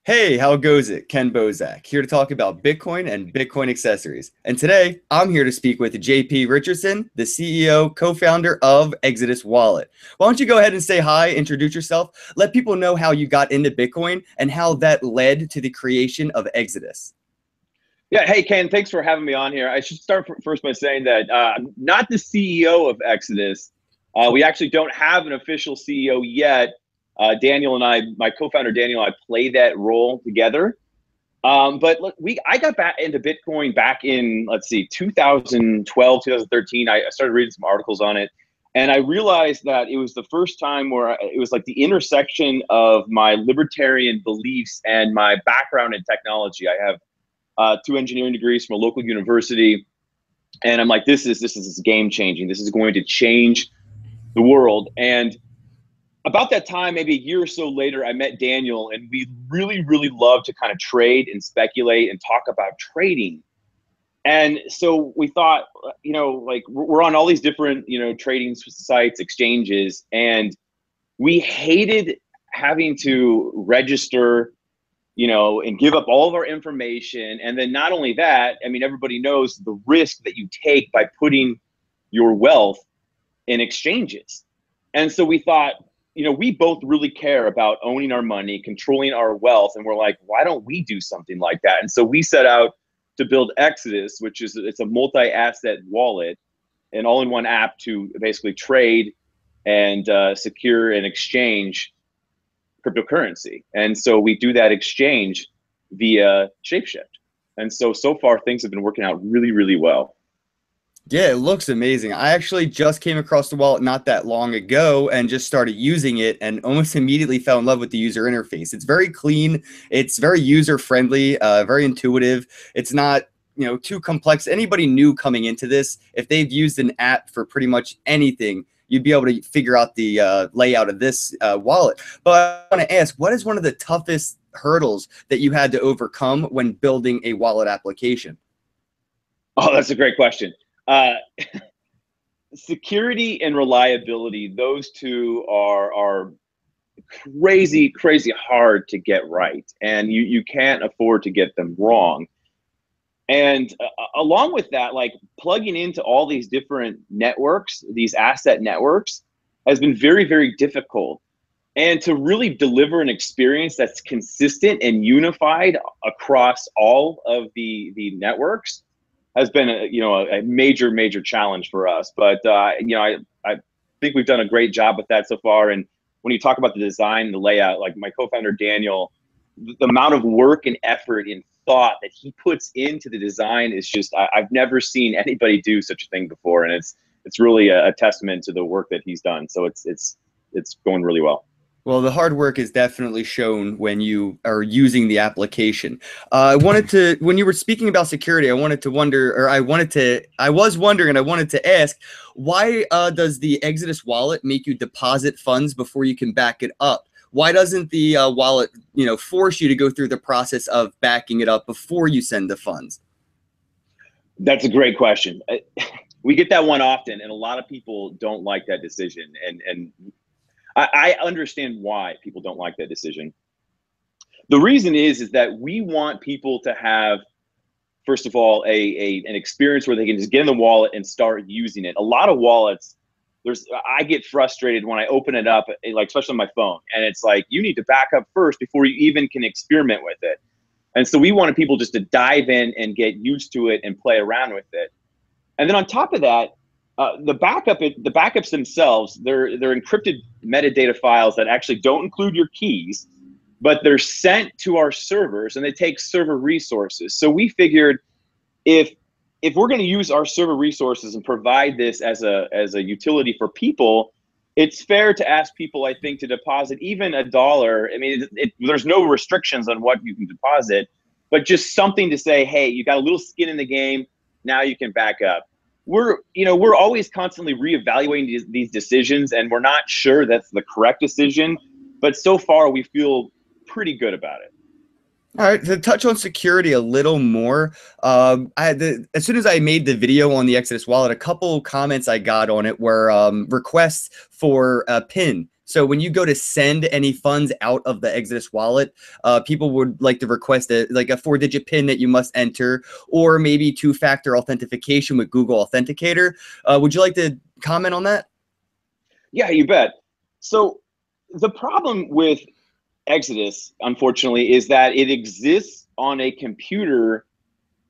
Hey, how goes it? Ken Bozak, here to talk about Bitcoin and Bitcoin accessories. And today, I'm here to speak with JP Richardson, the CEO, co-founder of Exodus Wallet. Why don't you go ahead and say hi, introduce yourself, let people know how you got into Bitcoin and how that led to the creation of Exodus. Yeah, hey Ken, thanks for having me on here. I should start first by saying that I'm not the CEO of Exodus. We actually don't have an official CEO yet. Daniel and I, my co-founder Daniel, and I play that role together. But look, I got back into Bitcoin back in, let's see, 2012, 2013. I started reading some articles on it, and I realized that it was the first time where it was like the intersection of my libertarian beliefs and my background in technology. I have two engineering degrees from a local university, and I'm like, this is game changing. This is going to change the world. And about that time, maybe a year or so later, I met Daniel, and we really love to kind of trade and speculate and talk about trading. And so we thought, like we're on all these different, trading sites, exchanges, and we hated having to register, and give up all of our information. And then not only that, I mean, everybody knows the risk that you take by putting your wealth in exchanges. And so we thought, we both really care about owning our money, controlling our wealth. And we're like, why don't we do something like that? And so we set out to build Exodus, it's a multi-asset wallet, an all-in-one app to basically trade and secure and exchange cryptocurrency. And so we do that exchange via Shapeshift. And so far things have been working out really well. Yeah, it looks amazing. I actually just came across the wallet not that long ago and just started using it and almost immediately fell in love with the user interface. It's very clean. It's very user friendly, very intuitive. It's not, too complex. Anybody new coming into this, if they've used an app for pretty much anything, you'd be able to figure out the layout of this wallet. But I want to ask, what is one of the toughest hurdles that you had to overcome when building a wallet application? Oh, that's a great question. Uh, Security and reliability, those two are crazy hard to get right, and you can't afford to get them wrong. And along with that, like plugging into all these different networks, these asset networks, has been very difficult. And to really deliver an experience that's consistent and unified across all of the networks has been a major challenge for us. But I think we've done a great job with that so far. And when you talk about the design, the layout, like my co-founder Daniel, the amount of work and effort and thought that he puts into the design is just I've never seen anybody do such a thing before, and it's really a testament to the work that he's done. So it's going really well. Well, the hard work is definitely shown when you are using the application. I wanted to, when you were speaking about security, I wanted to wonder, or I was wondering, and I wanted to ask, why does the Exodus wallet make you deposit funds before you can back it up? Why doesn't the wallet, force you to go through the process of backing it up before you send the funds? That's a great question. We get that one often, and a lot of people don't like that decision. And I understand why people don't like that decision. The reason is that we want people to have, first of all, an experience where they can just get in the wallet and start using it. A lot of wallets, I get frustrated when I open it up, like especially on my phone, and it's like you need to back up first before you even can experiment with it. And so we wanted people just to dive in and get used to it and play around with it. And then on top of that, the backups themselves, they're encrypted metadata files that actually don't include your keys, but they're sent to our servers and they take server resources. So we figured if we're going to use our server resources and provide this as a utility for people, it's fair to ask people, I think, to deposit even $1. I mean, there's no restrictions on what you can deposit, but just something to say, hey, you got a little skin in the game. Now you can back up. We're always constantly reevaluating these decisions, and we're not sure that's the correct decision, but so far we feel pretty good about it. All right, to touch on security a little more, as soon as I made the video on the Exodus wallet, a couple comments I got on it were requests for a PIN So when you go to send any funds out of the Exodus wallet, people would like to request like a 4-digit PIN that you must enter, or maybe two-factor authentication with Google Authenticator. Would you like to comment on that? Yeah, you bet. So the problem with Exodus, unfortunately, is that it exists on a computer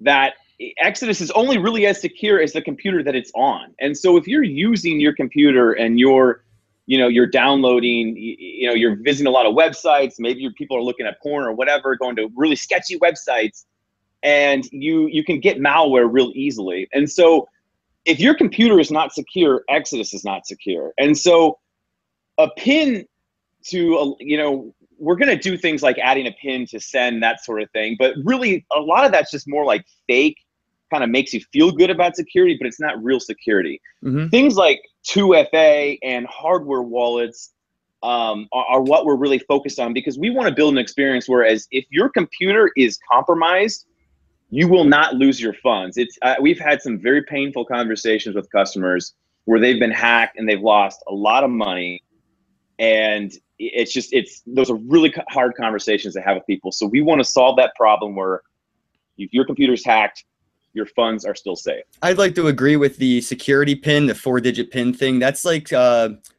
that Exodus is only really as secure as the computer that it's on. And so if you're using your computer and you're downloading, you're visiting a lot of websites, maybe people are looking at porn or whatever, going to really sketchy websites, and you can get malware real easily. And so if your computer is not secure, Exodus is not secure. And so a pin to, we're going to do things like adding a pin to send, that sort of thing. But really, a lot of that's just more like fake, kind of makes you feel good about security, but it's not real security. Mm-hmm. Things like 2FA and hardware wallets are what we're really focused on, because we want to build an experience whereas if your computer is compromised, you will not lose your funds. We've had some very painful conversations with customers where they've been hacked and they've lost a lot of money. And those are really hard conversations to have with people. So we want to solve that problem where if your computer's hacked, your funds are still safe. I'd like to agree with the security pin, the 4-digit pin thing. That's like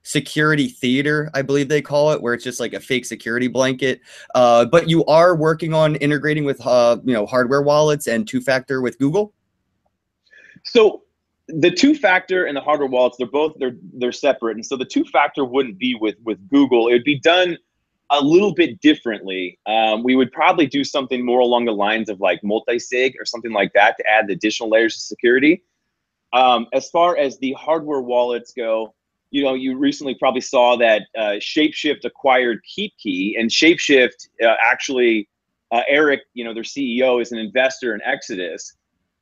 security theater, I believe they call it, where it's just like a fake security blanket. But you are working on integrating with hardware wallets and two-factor with Google? So the two-factor and the hardware wallets, they're separate. And so the two-factor wouldn't be with Google. It would be done a little bit differently. We would probably do something more along the lines of like multi-sig or something like that to add the additional layers of security. As far as the hardware wallets go, you recently probably saw that Shapeshift acquired KeepKey, and Shapeshift actually, Eric, their CEO, is an investor in Exodus.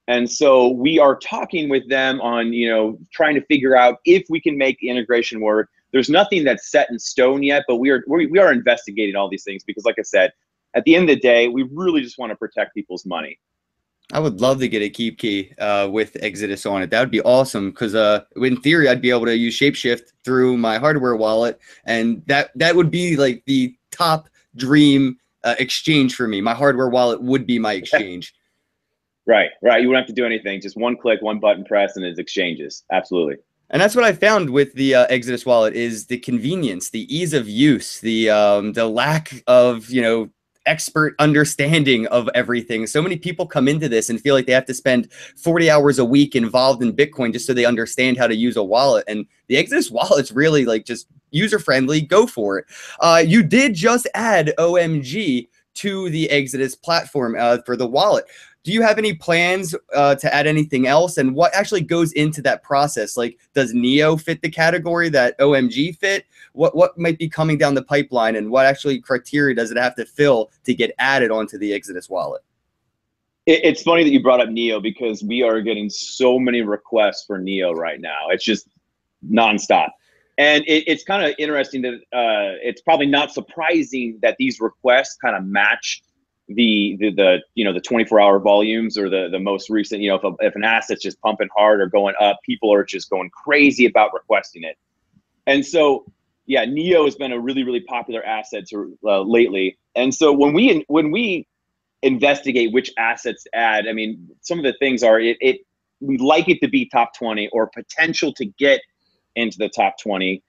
And so we are talking with them on, trying to figure out if we can make the integration work. There's nothing that's set in stone yet, but we are investigating all these things because, like I said, at the end of the day, we really just want to protect people's money. I would love to get a keep key with Exodus on it. That would be awesome because in theory, I'd be able to use Shapeshift through my hardware wallet, and that would be like the top dream exchange for me. My hardware wallet would be my exchange. Right. You wouldn't have to do anything. Just one click, one button press, and it exchanges. Absolutely. And that's what I found with the Exodus wallet is the convenience, the ease of use, the lack of, expert understanding of everything. So many people come into this and feel like they have to spend 40 hours a week involved in Bitcoin just so they understand how to use a wallet. And the Exodus wallet's really like just user-friendly. Go for it. You did just add OMG to the Exodus platform for the wallet. Do you have any plans to add anything else? And what actually goes into that process? Like, does Neo fit the category that OMG fit? What might be coming down the pipeline, and what actually criteria does it have to fill to get added onto the Exodus wallet? It's funny that you brought up Neo because we are getting so many requests for Neo right now. It's just nonstop. And it's kind of interesting that it's probably not surprising that these requests kind of match the 24-hour volumes or the most recent, if an asset's just pumping hard or going up, people are just going crazy about requesting it. And so, yeah, Neo has been a really, really popular asset lately. And so when we investigate which assets to add, I mean, some of the things are we like it to be top 20 or potential to get into the top 20.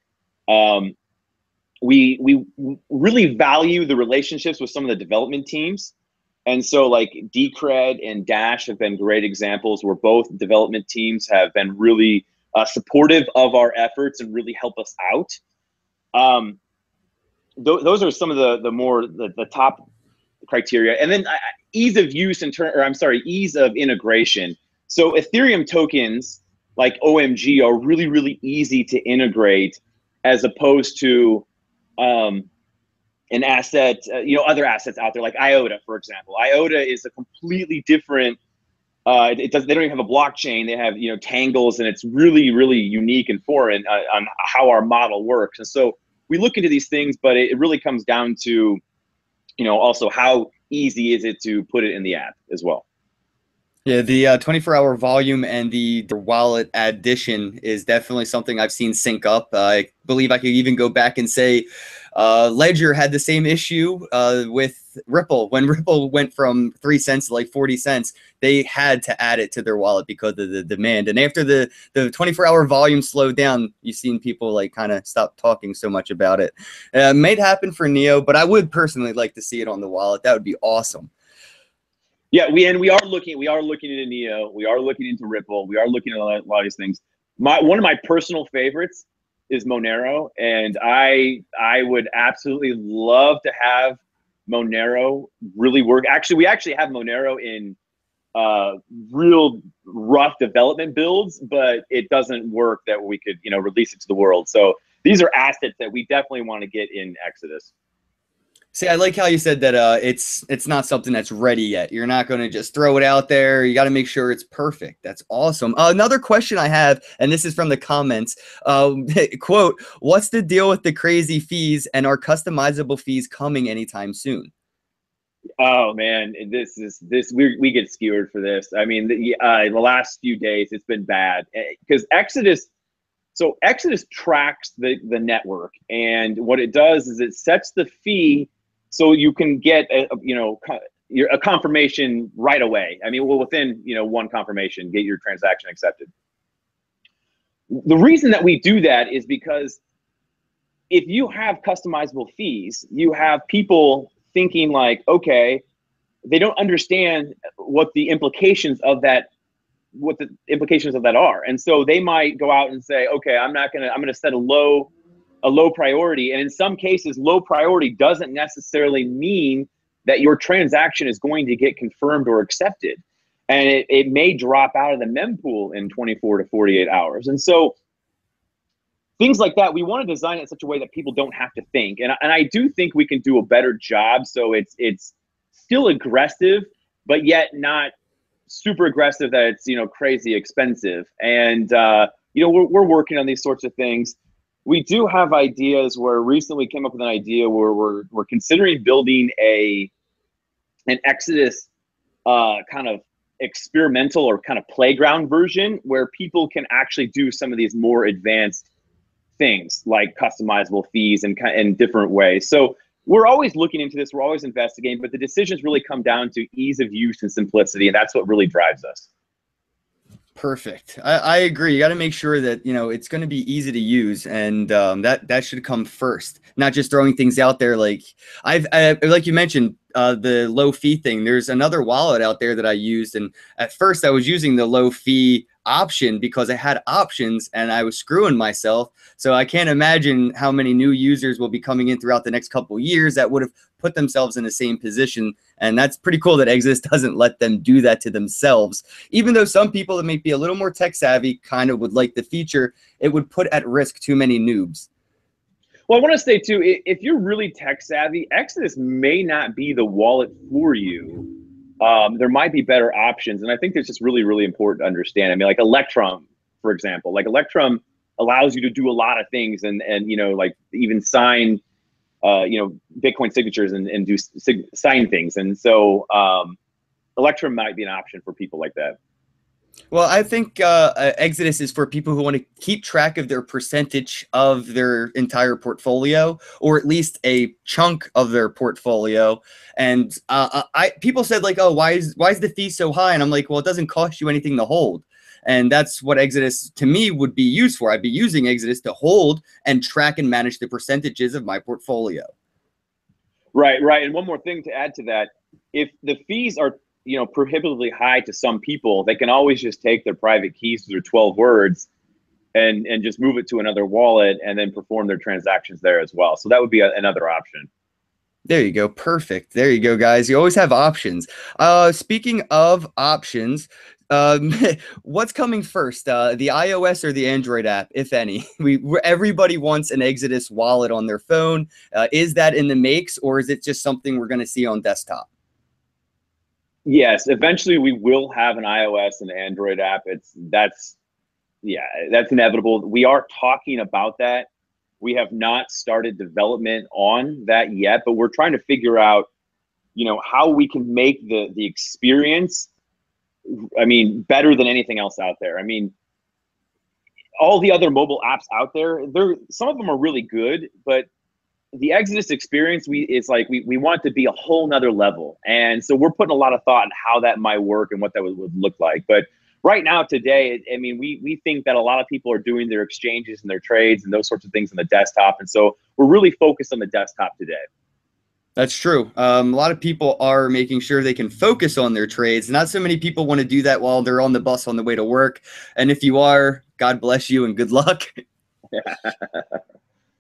We really value the relationships with some of the development teams. And so like Decred and Dash have been great examples where both development teams have been really supportive of our efforts and really help us out. Those are some of the top criteria. And then ease of use ease of integration. So Ethereum tokens like OMG are really, really easy to integrate as opposed to an asset, other assets out there like IOTA, for example. IOTA is a completely different, they don't even have a blockchain. They have, tangles, and it's really, really unique and foreign on how our model works. And so we look into these things, but it really comes down to, also how easy is it to put it in the app as well. Yeah, the 24-hour volume and the wallet addition is definitely something I've seen sync up. I believe I could even go back and say Ledger had the same issue with Ripple. When Ripple went from 3 cents to like 40 cents, they had to add it to their wallet because of the demand. And after the 24-hour volume slowed down, you've seen people like kind of stop talking so much about it. It might happen for Neo, but I would personally like to see it on the wallet. That would be awesome. Yeah, we are looking into Neo, we are looking into Ripple, we are looking at a lot of these things. One of my personal favorites is Monero, and I would absolutely love to have Monero really work. Actually, we actually have Monero in real rough development builds, but it doesn't work that we could, release it to the world. So these are assets that we definitely want to get in Exodus. See, I like how you said that it's not something that's ready yet. You're not going to just throw it out there. You got to make sure it's perfect. That's awesome. Another question I have, and this is from the comments, quote, what's the deal with the crazy fees, and are customizable fees coming anytime Oh man, we get skewered for this. I mean, the last few days it's been bad because Exodus. So Exodus tracks the network, and what it does is it sets the fee so you can get a confirmation right away. I mean, well, within one confirmation, get your transaction accepted. The reason that we do that is because if you have customizable fees, you have people thinking like, okay, they don't understand what the implications of that are. And so they might go out and say, okay, I'm going to set a low priority. And in some cases, low priority doesn't necessarily mean that your transaction is going to get confirmed or accepted. And it may drop out of the mempool in 24 to 48 hours. And so things like that, we want to design it in such a way that people don't have to think. And I do think we can do a better job. So it's still aggressive, but yet not super aggressive that it's crazy expensive. And we're working on these sorts of things. We do have ideas where recently came up with an idea where we're considering building an Exodus kind of experimental or kind of playground version where people can actually do some of these more advanced things like customizable fees and different ways. So we're always looking into this. We're always investigating, but the decisions really come down to ease of use and simplicity, and that's what really drives us. Perfect. I agree. You got to make sure that it's going to be easy to use, and that should come first. Not just throwing things out there. Like like you mentioned, the low fee thing. There's another wallet out there that I used, and at first I was using the low fee option because I had options and I was screwing myself. So I can't imagine how many new users will be coming in throughout the next couple of years that would have put themselves in the same position. And that's pretty cool that Exodus doesn't let them do that to themselves. Even though some people that may be a little more tech savvy kind of would like the feature, it would put at risk too many noobs. Well, I want to say too, if you're really tech savvy, Exodus may not be the wallet for you. There might be better options, and I think it's just really, really important to understand. I mean, like Electrum, for example, like Electrum allows you to do a lot of things, and like even sign, Bitcoin signatures and do sign things, and so Electrum might be an option for people like that. Well, I think Exodus is for people who want to keep track of their percentage of their entire portfolio, or at least a chunk of their portfolio. And people said like, oh, why is the fee so high? And I'm like, well, it doesn't cost you anything to hold. And that's what Exodus to me would be used for. I'd be using Exodus to hold and track and manage the percentages of my portfolio. Right, right. And one more thing to add to that, if the fees are prohibitively high to some people, they can always just take their private keys to their 12 words and just move it to another wallet and then perform their transactions there as well. So that would be another option. There you go. Perfect. There you go, guys. You always have options. Speaking of options, um, what's coming first, the iOS or the Android app, if any? Everybody wants an Exodus wallet on their phone. Is that in the makes, or is it just something we're going to see on desktop? Yes, eventually we will have an iOS and Android app. That's inevitable. We are talking about that. We have not started development on that yet, but we're trying to figure out, how we can make the experience I mean, better than anything else out there. I mean, all the other mobile apps out there, some of them are really good, but the Exodus experience, we want to be a whole nother level. And so we're putting a lot of thought in how that might work and what that would look like. But right now, today, I mean, we think that a lot of people are doing their exchanges and their trades and those sorts of things on the desktop. And so we're really focused on the desktop today. That's true. A lot of people are making sure they can focus on their trades. Not so many people want to do that while they're on the bus on the way to work. And if you are, God bless you and good luck.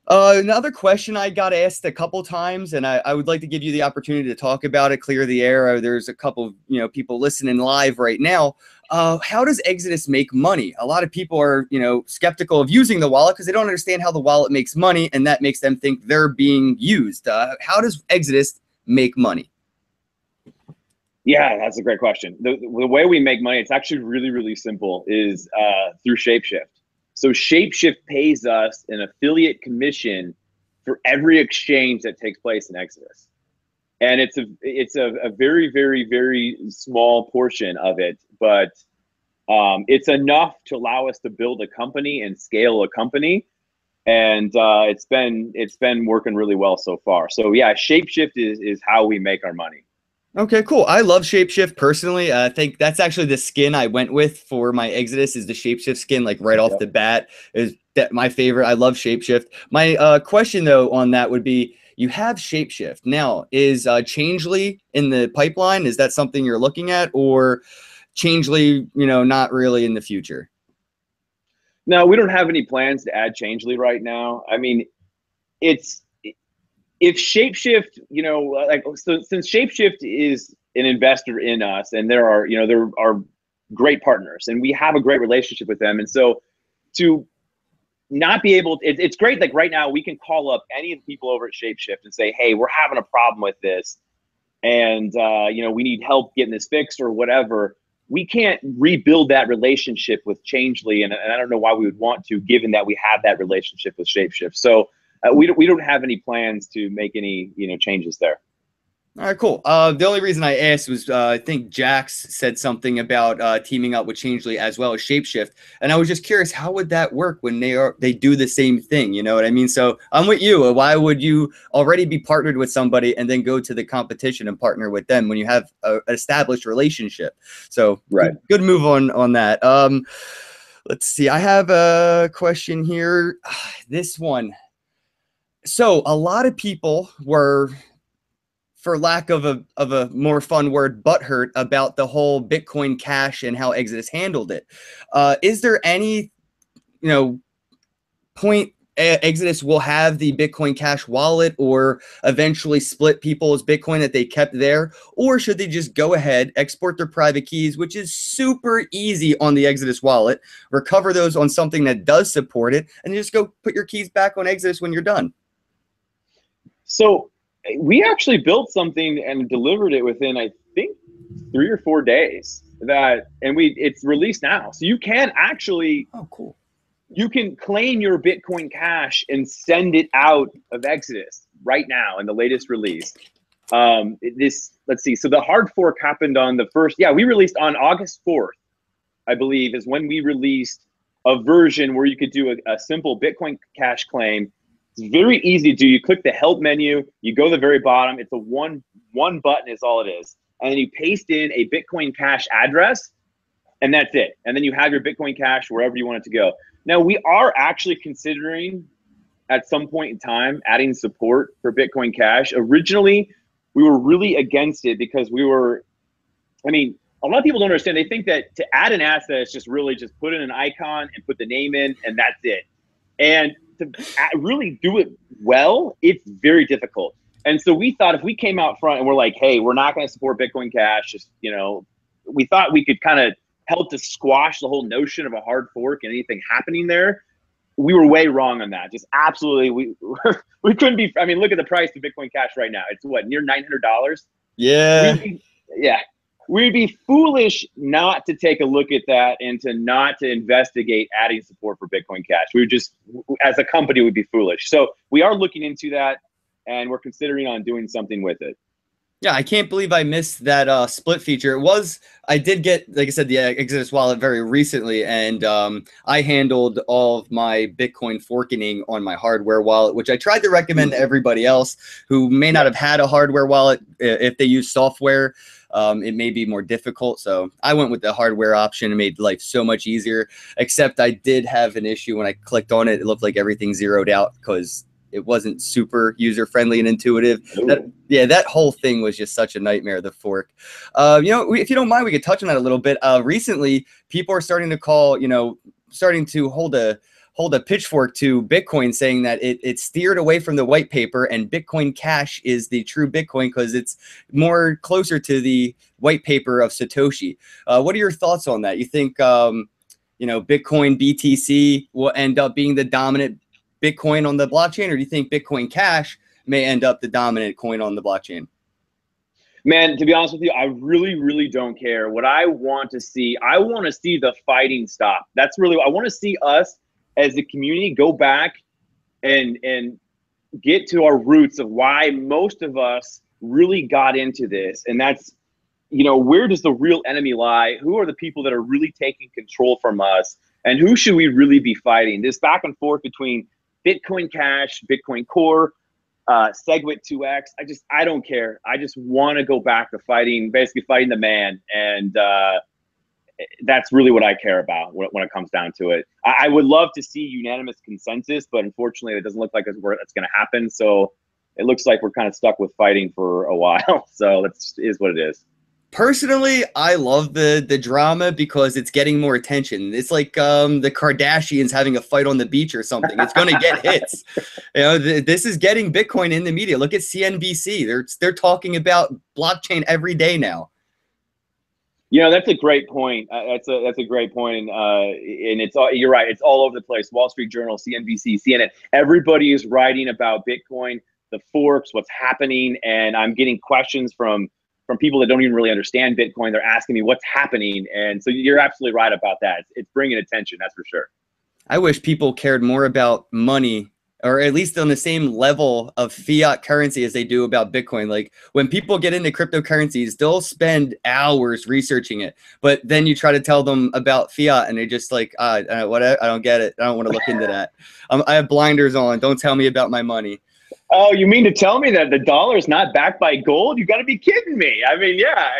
Another question I got asked a couple times, and I would like to give you the opportunity to talk about it, clear the air. There's a couple of people listening live right now. How does Exodus make money? A lot of people are skeptical of using the wallet because they don't understand how the wallet makes money, and that makes them think they're being used. How does Exodus make money? Yeah, that's a great question. The way we make money, it's actually really, really simple, is through Shapeshift. So Shapeshift pays us an affiliate commission for every exchange that takes place in Exodus. And it's a very, very, very small portion of it, but it's enough to allow us to build a company and scale a company. And it's been working really well so far. So yeah, Shapeshift is how we make our money. Okay, cool. I love Shapeshift personally. I think that's actually the skin I went with for my Exodus is the Shapeshift skin, like right off the bat. Is that my favorite? I love Shapeshift. My question though on that would be, you have Shapeshift. Now, is Changely in the pipeline? Is that something you're looking at, or Changely, not really in the future? No, we don't have any plans to add Changely right now. I mean, if Shapeshift, so since Shapeshift is an investor in us, and there are great partners, and we have a great relationship with them, and so to not be able to, it's great. Like right now, we can call up any of the people over at Shapeshift and say, hey, we're having a problem with this, and we need help getting this fixed or whatever. We can't rebuild that relationship with Changely, and I don't know why we would want to, given that we have that relationship with Shapeshift. So we don't have any plans to make any changes there. All right, cool. The only reason I asked was I think Jax said something about teaming up with Changely as well as Shapeshift, and I was just curious, how would that work when they do the same thing? You know what I mean? So I'm with you. Why would you already be partnered with somebody and then go to the competition and partner with them when you have an established relationship? So right, good move on that. Let's see. I have a question here. This one. So a lot of people were, for lack of a more fun word, butthurt about the whole Bitcoin Cash and how Exodus handled it. Is there any, point Exodus will have the Bitcoin Cash wallet or eventually split people's Bitcoin that they kept there? Or should they just go ahead, export their private keys, which is super easy on the Exodus wallet, recover those on something that does support it, and just go put your keys back on Exodus when you're done? So we actually built something and delivered it within, I think, 3 or 4 days. It's released now, so you can actually. Oh, cool. You can claim your Bitcoin Cash and send it out of Exodus right now in the latest release. Let's see. So the hard fork happened on the first. Yeah, we released on August 4th, I believe, is when we released a version where you could do a simple Bitcoin Cash claim. It's very easy to do. You click the help menu, you go to the very bottom. It's a one button is all it is. And then you paste in a Bitcoin Cash address, and that's it. And then you have your Bitcoin Cash wherever you want it to go. Now, we are actually considering at some point in time adding support for Bitcoin Cash. Originally, we were really against it because a lot of people don't understand. They think that to add an asset is just really just put in an icon and put the name in, and that's it. And to really do it well, it's very difficult. And so we thought if we came out front and we're like, hey, we're not going to support Bitcoin Cash, just, we thought we could kind of help to squash the whole notion of a hard fork and anything happening there. We were way wrong on that. Just absolutely, we couldn't be. I mean, look at the price of Bitcoin Cash right now. It's what, near $900? Yeah. We'd be foolish not to take a look at that and not to investigate adding support for Bitcoin Cash. We would just, as a company, would be foolish. So we are looking into that, and we're considering on doing something with it. Yeah, I can't believe I missed that split feature. I did get, like I said, the Exodus wallet very recently, and I handled all of my Bitcoin forking on my hardware wallet, which I tried to recommend to everybody else who may not have had a hardware wallet. If they use software, it may be more difficult. So I went with the hardware option. It made life so much easier, except I did have an issue when I clicked on it. It looked like everything zeroed out because it wasn't super user friendly and intuitive. That whole thing was just such a nightmare, the fork. If you don't mind, we could touch on that a little bit. Recently, people are starting to call, starting to hold a pitchfork to Bitcoin, saying that it steered away from the white paper and Bitcoin Cash is the true Bitcoin because it's more closer to the white paper of Satoshi. What are your thoughts on that? You think, Bitcoin BTC will end up being the dominant Bitcoin on the blockchain, or do you think Bitcoin Cash may end up the dominant coin on the blockchain? Man, to be honest with you, I really, really don't care. What I want to see the fighting stop. That's really what I want to see. Us as a community go back and get to our roots of why most of us really got into this. And that's, where does the real enemy lie? Who are the people that are really taking control from us? And who should we really be fighting? This back and forth between Bitcoin Cash, Bitcoin Core, SegWit2x. I don't care. I just want to go back to basically fighting the man. And that's really what I care about when it comes down to it. I would love to see unanimous consensus, but unfortunately, it doesn't look like that's going to happen. So it looks like we're kind of stuck with fighting for a while. So is what it is. Personally, I love the drama because it's getting more attention. It's like the Kardashians having a fight on the beach or something. It's going to get hits. This is getting Bitcoin in the media. Look at CNBC. They're talking about blockchain every day now. That's a great point. That's a gre't point. And you're right. It's all over the place. Wall Street Journal, CNBC, CNN. Everybody is writing about Bitcoin, the forks, what's happening, and I'm getting questions from people that don't even really understand Bitcoin. They're asking me what's happening. And so you're absolutely right about that. It's bringing attention, that's for sure. I wish people cared more about money, or at least on the same level of fiat currency as they do about Bitcoin. Like when people get into cryptocurrencies, they'll spend hours researching it. But then you try to tell them about fiat and they're just like, I don't get it. I don't want to look into that. I have blinders on. Don't tell me about my money. Oh, you mean to tell me that the dollar is not backed by gold? You got to be kidding me. I mean, yeah,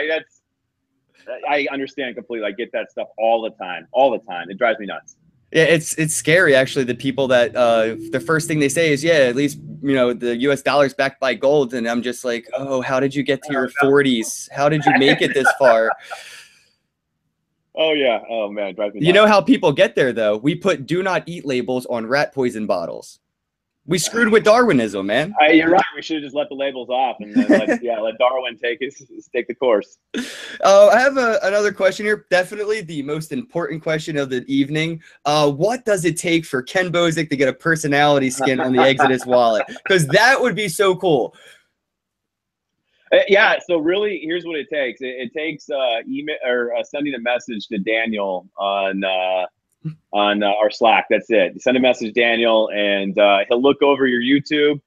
I understand completely. I get that stuff all the time. It drives me nuts. Yeah, it's scary actually. The people that the first thing they say is, yeah, at least the U.S. dollar is backed by gold, and I'm just like, oh, how did you get to your 40s? How did you make it this far? Oh yeah, oh man, it drives me nuts. You know how people get there though? We put "do not eat" labels on rat poison bottles. We screwed with Darwinism, man. You're right. We should have just let the labels off and then let Darwin take the course. I have another question here. Definitely the most important question of the evening. What does it take for Ken Bosak to get a personality skin on the Exodus wallet? Because that would be so cool. Yeah. So really, here's what it takes. It takes email or sending a message to Daniel on our Slack. That's it. Send a message, Daniel, and he'll look over your YouTube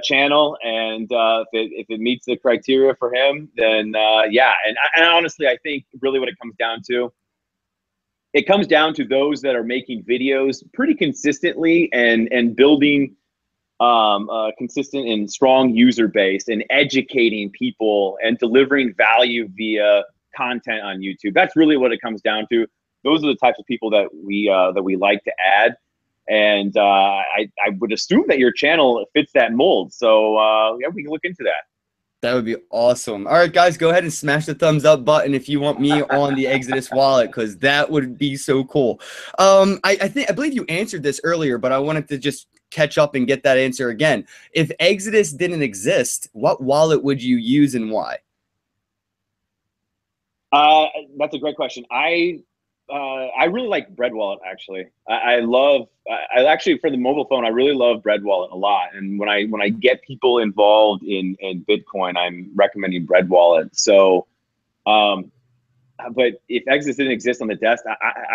channel, and if it meets the criteria for him, then yeah. And honestly, I think really what it comes down to those that are making videos pretty consistently and building a consistent and strong user base and educating people and delivering value via content on YouTube. That's really what it comes down to. Those are the types of people that we like to add, and I would assume that your channel fits that mold. So yeah, we can look into that. That would be awesome. All right, guys, go ahead and smash the thumbs up button if you want me on the Exodus wallet, because that would be so cool. I believe you answered this earlier, but I wanted to just catch up and get that answer again. If Exodus didn't exist, what wallet would you use and why? That's a great question. I really like Bread Wallet, actually. I actually, for the mobile phone, I really love Bread Wallet a lot. And when I get people involved in Bitcoin, I'm recommending Bread Wallet. So, but if Exodus didn't exist on the desk,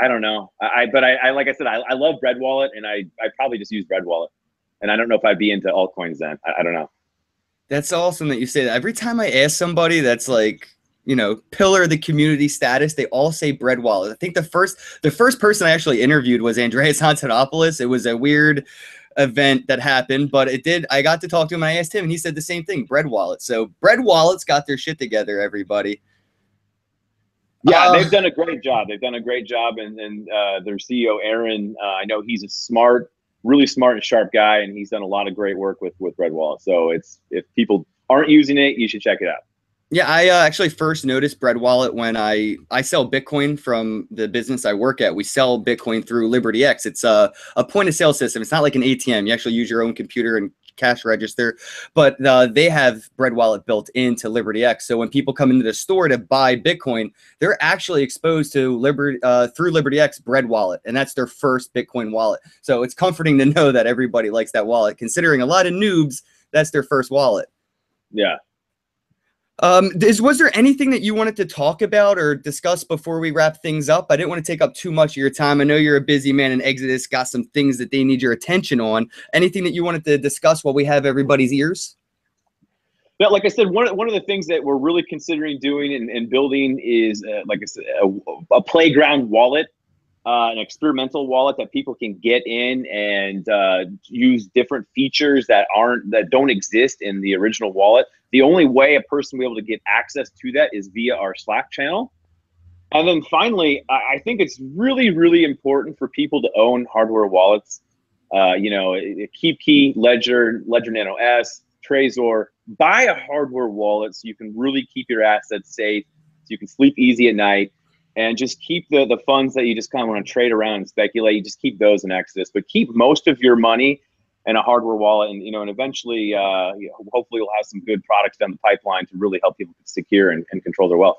I don't know. But like I said, I love Bread Wallet, and I probably just use Bread Wallet. And I don't know if I'd be into altcoins then. I don't know. That's awesome that you say that. Every time I ask somebody that's like, you know, pillar of the community status, they all say bread wallet. I think the first person I actually interviewed was Andreas Antonopoulos. It was a weird event that happened, but it did. I got to talk to him and I asked him, and he said the same thing, bread wallet. So bread wallets got their shit together, everybody. Yeah, they've done a great job. They've done a great job, and their CEO Aaron, I know he's a smart, really smart and sharp guy, and he's done a lot of great work with Red Wallet. So it's, if people aren't using it, you should check it out. Yeah, I actually first noticed Bread Wallet when I sell Bitcoin from the business I work at. We sell Bitcoin through LibertyX. It's a point of sale system. It's not like an ATM. You actually use your own computer and cash register, but they have Bread Wallet built into LibertyX. So when people come into the store to buy Bitcoin, they're actually exposed to through LibertyX Bread Wallet, and that's their first Bitcoin wallet. So it's comforting to know that everybody likes that wallet, considering a lot of noobs, that's their first wallet. Yeah. Was there anything that you wanted to talk about or discuss before we wrap things up? I didn't want to take up too much of your time. I know you're a busy man, and Exodus got some things that they need your attention on. Anything that you wanted to discuss while we have everybody's ears? Yeah, like I said, one of the things that we're really considering doing and building is, like I said, a playground wallet, an experimental wallet that people can get in and use different features that don't exist in the original wallet. The only way a person will be able to get access to that is via our Slack channel. And then finally, I think it's really, really important for people to own hardware wallets. You know, KeepKey, Ledger Nano S, Trezor. Buy a hardware wallet so you can really keep your assets safe, so you can sleep easy at night, and just keep the funds that you just kind of want to trade around and speculate. You just keep those in Exodus, but keep most of your money in a hardware wallet, and and eventually, you know, hopefully, we'll have some good products down the pipeline to really help people secure and control their wealth.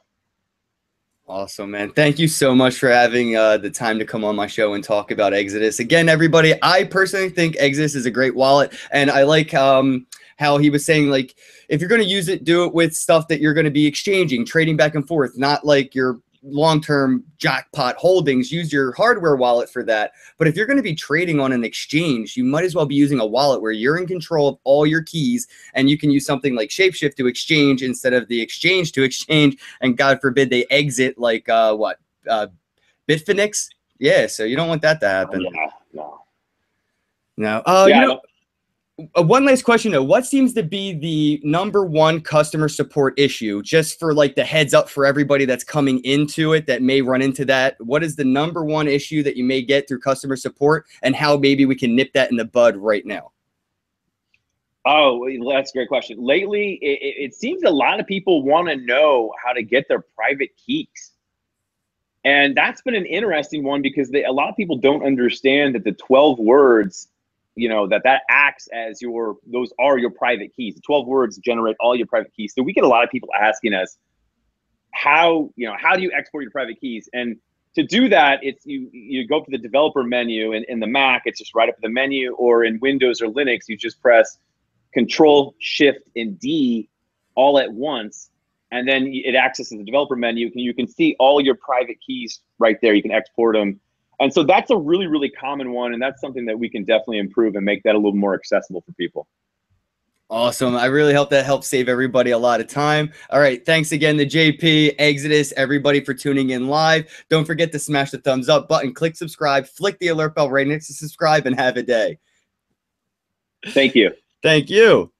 Awesome, man. Thank you so much for having the time to come on my show and talk about Exodus. Again, everybody, I personally think Exodus is a great wallet, and I like how he was saying, like, if you're going to use it, do it with stuff that you're going to be exchanging, trading back and forth, not like your long-term jackpot holdings. Use your hardware wallet for that. But if you're going to be trading on an exchange, you might as well be using a wallet where you're in control of all your keys, and you can use something like Shapeshift to exchange instead of the exchange to exchange. And God forbid they exit like Bitfinex. Yeah, so you don't want that to happen. Yeah, no. No. Yeah, you know, one last question though. What seems to be the #1 customer support issue, just for like the heads up for everybody that's coming into it that may run into that? What is the #1 issue that you may get through customer support, and how maybe we can nip that in the bud right now? Oh, that's a great question. Lately, it seems a lot of people want to know how to get their private keys. And that's been an interesting one because a lot of people don't understand that the 12 words, you know, that acts as those are your private keys. The 12 words generate all your private keys. So we get a lot of people asking us, how do you export your private keys? And to do that, it's you go to the developer menu, and in the Mac, it's just right up in the menu, or in Windows or Linux, you just press Control, Shift, and D all at once, and then it accesses the developer menu. You can see all your private keys right there. You can export them. And so that's a really, really common one, and that's something that we can definitely improve and make that a little more accessible for people. Awesome. I really hope that helps save everybody a lot of time. All right. Thanks again to JP, Exodus, everybody for tuning in live. Don't forget to smash the thumbs up button, click subscribe, flick the alert bell right next to subscribe, and have a day. Thank you. Thank you.